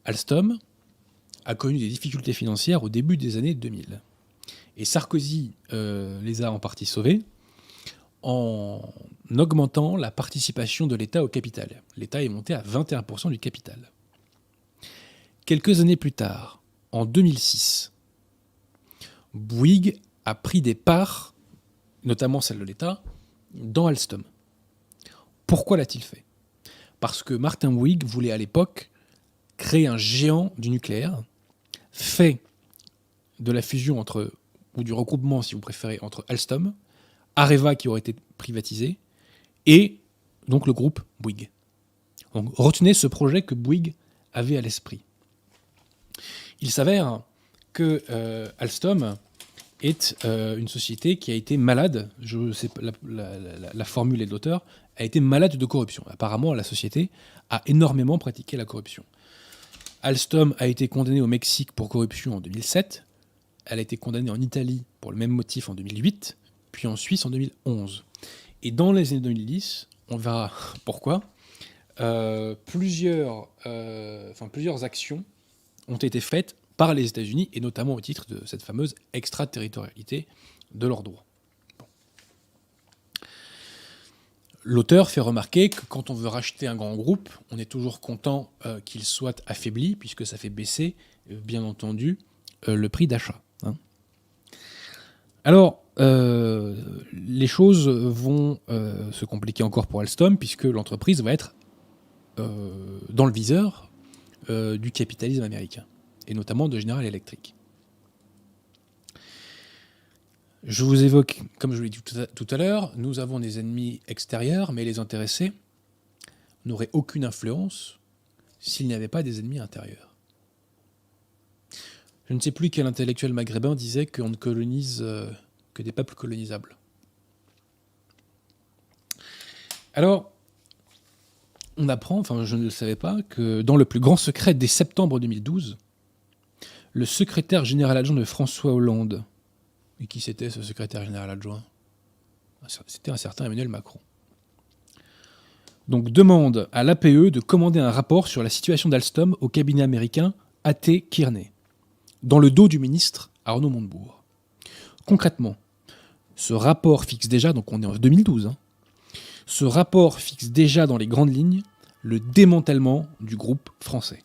Alstom a connu des difficultés financières au début des années 2000. Et Sarkozy les a en partie sauvés en augmentant la participation de l'État au capital. L'État est monté à 21% du capital. Quelques années plus tard, en 2006, Bouygues a pris des parts, notamment celle de l'État, dans Alstom. Pourquoi l'a-t-il fait ? Parce que Martin Bouygues voulait à l'époque créer un géant du nucléaire, fait de la fusion entre, ou du regroupement, si vous préférez, entre Alstom, Areva qui aurait été privatisé, et donc le groupe Bouygues. Donc retenez ce projet que Bouygues avait à l'esprit. Il s'avère que Alstom est une société qui a été malade, je sais pas, la formule est de l'auteur, a été malade de corruption. Apparemment, la société a énormément pratiqué la corruption. Alstom a été condamnée au Mexique pour corruption en 2007, elle a été condamnée en Italie pour le même motif en 2008, puis en Suisse en 2011. Et dans les années 2010, on verra pourquoi, plusieurs actions ont été faites par les États-Unis, et notamment au titre de cette fameuse extraterritorialité de leurs droits. Bon. L'auteur fait remarquer que quand on veut racheter un grand groupe, on est toujours content qu'il soit affaibli, puisque ça fait baisser, bien entendu, le prix d'achat. Hein. Alors, les choses vont se compliquer encore pour Alstom, puisque l'entreprise va être dans le viseur du capitalisme américain, et notamment de General Electric. Je vous évoque, comme je l'ai dit tout à l'heure, nous avons des ennemis extérieurs, mais les intéressés n'auraient aucune influence s'il n'y avait pas des ennemis intérieurs. Je ne sais plus quel intellectuel maghrébin disait qu'on ne colonise que des peuples colonisables. Alors, on apprend, enfin je ne le savais pas, que dans le plus grand secret dès septembre 2012, le secrétaire général adjoint de François Hollande, et qui c'était ce secrétaire général adjoint ? C'était un certain Emmanuel Macron. Donc demande à l'APE de commander un rapport sur la situation d'Alstom au cabinet américain A.T. Kearney, dans le dos du ministre Arnaud Montebourg. Concrètement, ce rapport fixe déjà, donc on est en 2012, hein, ce rapport fixe déjà dans les grandes lignes le démantèlement du groupe français,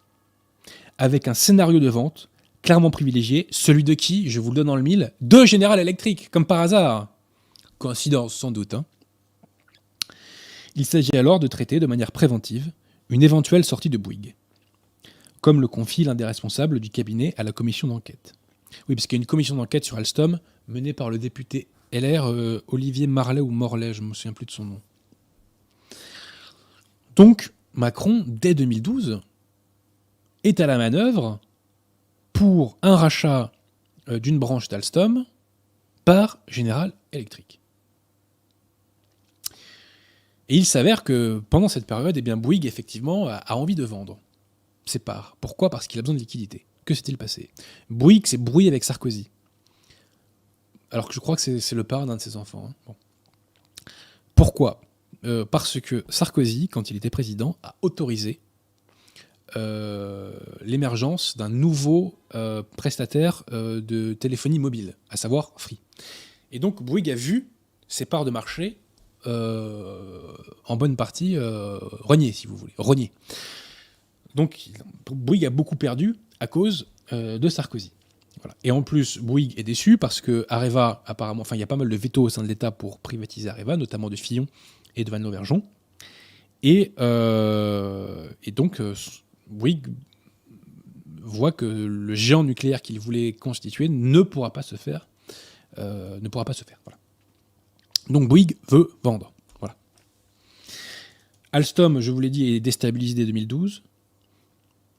avec un scénario de vente clairement privilégié, celui de qui, je vous le donne dans le mille, de General Electric, comme par hasard. Coïncidence sans doute. Hein. Il s'agit alors de traiter de manière préventive une éventuelle sortie de Bouygues, comme le confie l'un des responsables du cabinet à la commission d'enquête. Oui, parce qu'il y a une commission d'enquête sur Alstom menée par le député LR Olivier Marlet ou Morlet, je ne me souviens plus de son nom. Donc, Macron, dès 2012, est à la manœuvre pour un rachat d'une branche d'Alstom par General Electric. Et il s'avère que pendant cette période, eh bien, Bouygues, effectivement, a envie de vendre ses parts. Pourquoi ? Parce qu'il a besoin de liquidité. Que s'est-il passé ? Bouygues s'est brouillé avec Sarkozy. Alors que je crois que c'est le parrain d'un de ses enfants. Hein. Bon. Pourquoi ? Parce que Sarkozy, quand il était président, a autorisé l'émergence d'un nouveau prestataire de téléphonie mobile, à savoir Free. Et donc Bouygues a vu ses parts de marché en bonne partie rognées, si vous voulez, rognées. Donc Bouygues a beaucoup perdu à cause de Sarkozy. Voilà. Et en plus, Bouygues est déçu parce que Areva, apparemment, enfin il y a pas mal de veto au sein de l'État pour privatiser Areva, notamment de Fillon et de Van Lauvergeon. Et donc Bouygues voit que le géant nucléaire qu'il voulait constituer ne pourra pas se faire. Voilà. Donc Bouygues veut vendre. Voilà. Alstom, je vous l'ai dit, est déstabilisé dès 2012.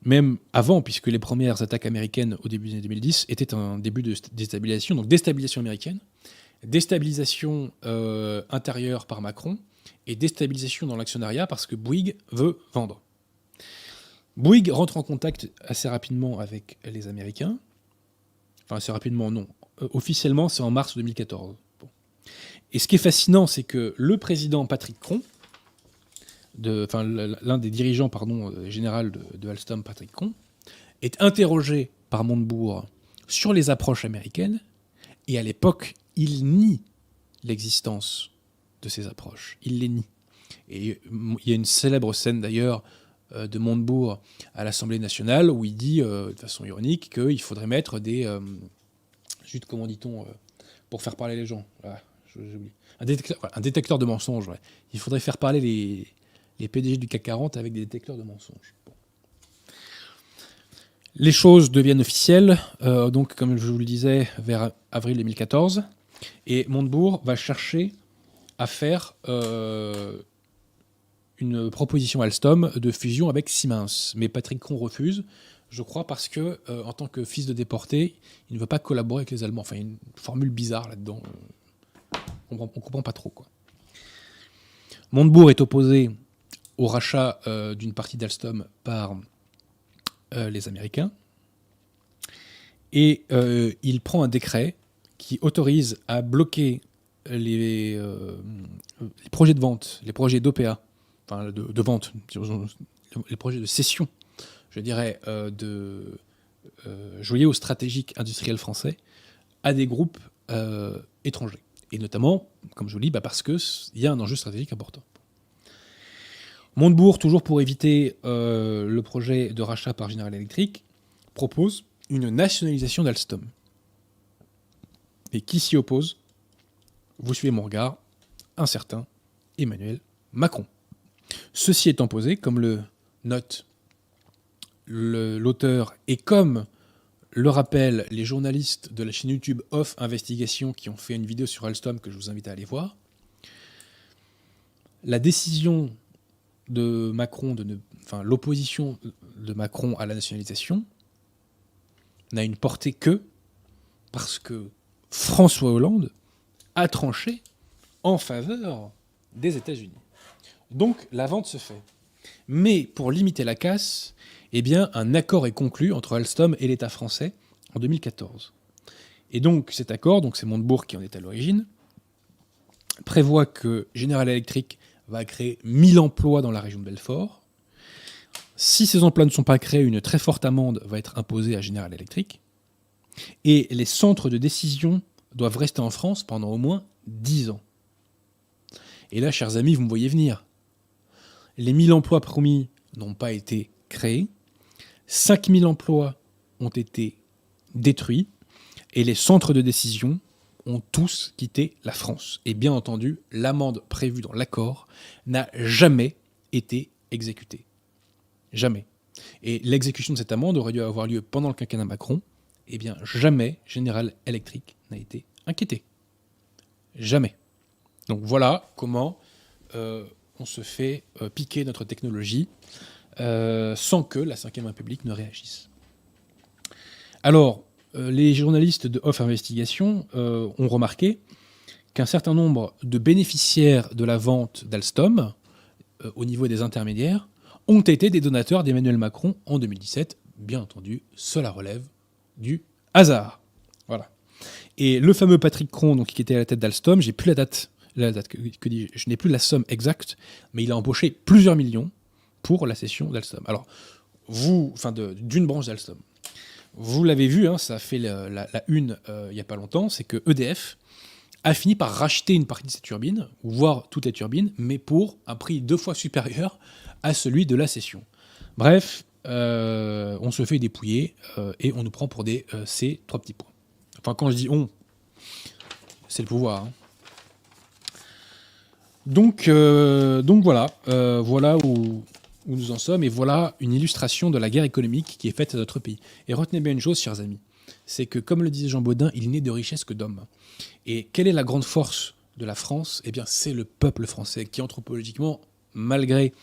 Même avant, puisque les premières attaques américaines au début des années 2010 étaient un début de déstabilisation. Donc déstabilisation américaine, déstabilisation intérieure par Macron, et déstabilisation dans l'actionnariat parce que Bouygues veut vendre. Bouygues rentre en contact assez rapidement avec les Américains. Enfin, assez rapidement, non. Officiellement, c'est en mars 2014. Bon. Et ce qui est fascinant, c'est que le président Patrick Cron, l'un des dirigeants général de Alstom, Patrick Cron, est interrogé par Montebourg sur les approches américaines, et à l'époque, il nie l'existence de ces approches. Il les nie. Et il y a une célèbre scène d'ailleurs de Montebourg à l'Assemblée nationale où il dit de façon ironique qu'il faudrait mettre des... Juste, comment dit-on pour faire parler les gens. Voilà, j'oublie. Un détecteur de mensonges, ouais. Il faudrait faire parler les PDG du CAC 40 avec des détecteurs de mensonges. Bon. Les choses deviennent officielles, donc comme je vous le disais, vers avril 2014, et Montebourg va chercher à faire une proposition Alstom de fusion avec Siemens. Mais Patrick Cron refuse, je crois, parce que, en tant que fils de déporté, il ne veut pas collaborer avec les Allemands. Enfin, il y a une formule bizarre là-dedans. On ne comprend pas trop, quoi. Montebourg est opposé au rachat d'une partie d'Alstom par les Américains. Et il prend un décret qui autorise à bloquer les projets de vente, les projets d'OPA, enfin de vente, les projets de cession, je dirais, de joyaux stratégiques industriels français à des groupes étrangers. Et notamment, comme je vous le dis, parce qu'il y a un enjeu stratégique important. Montebourg, toujours pour éviter le projet de rachat par General Electric, propose une nationalisation d'Alstom. Et qui s'y oppose? Vous suivez mon regard, un certain Emmanuel Macron. Ceci étant posé, comme le note l'auteur et comme le rappellent les journalistes de la chaîne YouTube Off Investigation qui ont fait une vidéo sur Alstom que je vous invite à aller voir, la décision de Macron, l'opposition de Macron à la nationalisation n'a une portée que parce que François Hollande a tranché en faveur des États-Unis. Donc la vente se fait. Mais pour limiter la casse, eh bien, un accord est conclu entre Alstom et l'État français en 2014. Et donc cet accord, donc c'est Montebourg qui en est à l'origine, prévoit que General Electric va créer 1000 emplois dans la région de Belfort. Si ces emplois ne sont pas créés, une très forte amende va être imposée à General Electric. Et les centres de décision doivent rester en France pendant au moins 10 ans. Et là, chers amis, vous me voyez venir. Les 1000 emplois promis n'ont pas été créés. 5000 emplois ont été détruits. Et les centres de décision ont tous quitté la France. Et bien entendu, l'amende prévue dans l'accord n'a jamais été exécutée. Jamais. Et l'exécution de cette amende aurait dû avoir lieu pendant le quinquennat Macron. Eh bien, jamais General Electric n'a été inquiété. Jamais. Donc voilà comment on se fait piquer notre technologie sans que la Ve République ne réagisse. Alors, les journalistes de Off Investigation ont remarqué qu'un certain nombre de bénéficiaires de la vente d'Alstom, au niveau des intermédiaires, ont été des donateurs d'Emmanuel Macron en 2017. Bien entendu, cela relève du hasard. Voilà. Et le fameux Patrick Cron, donc, qui était à la tête d'Alstom, j'ai plus je n'ai plus la somme exacte, mais il a embauché plusieurs millions pour la cession d'Alstom. Alors, d'une branche d'Alstom. Vous l'avez vu, hein, ça a fait la une il n'y a pas longtemps, c'est que EDF a fini par racheter une partie de ses turbines, voire toutes les turbines, mais pour un prix 2 fois supérieur à celui de la cession. Bref, on se fait dépouiller et on nous prend pour ces 3 petits points. Enfin, quand je dis on, c'est le pouvoir. Hein. Donc voilà, voilà où nous en sommes, et voilà une illustration de la guerre économique qui est faite à notre pays. Et retenez bien une chose, chers amis, c'est que, comme le disait Jean Bodin, il n'est de richesse que d'hommes. Et quelle est la grande force de la France? Eh bien, c'est le peuple français qui, anthropologiquement, malgré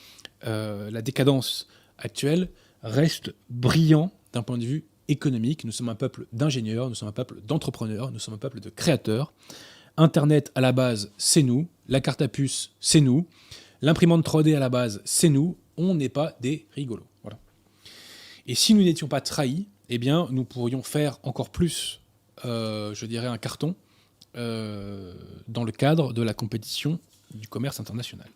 la décadence actuelle, reste brillant d'un point de vue économique. Nous sommes un peuple d'ingénieurs, nous sommes un peuple d'entrepreneurs, nous sommes un peuple de créateurs. Internet, à la base, c'est nous. La carte à puce, c'est nous. L'imprimante 3D, à la base, c'est nous. On n'est pas des rigolos. Voilà. Et si nous n'étions pas trahis, eh bien, nous pourrions faire encore plus, je dirais, un carton dans le cadre de la compétition du commerce international.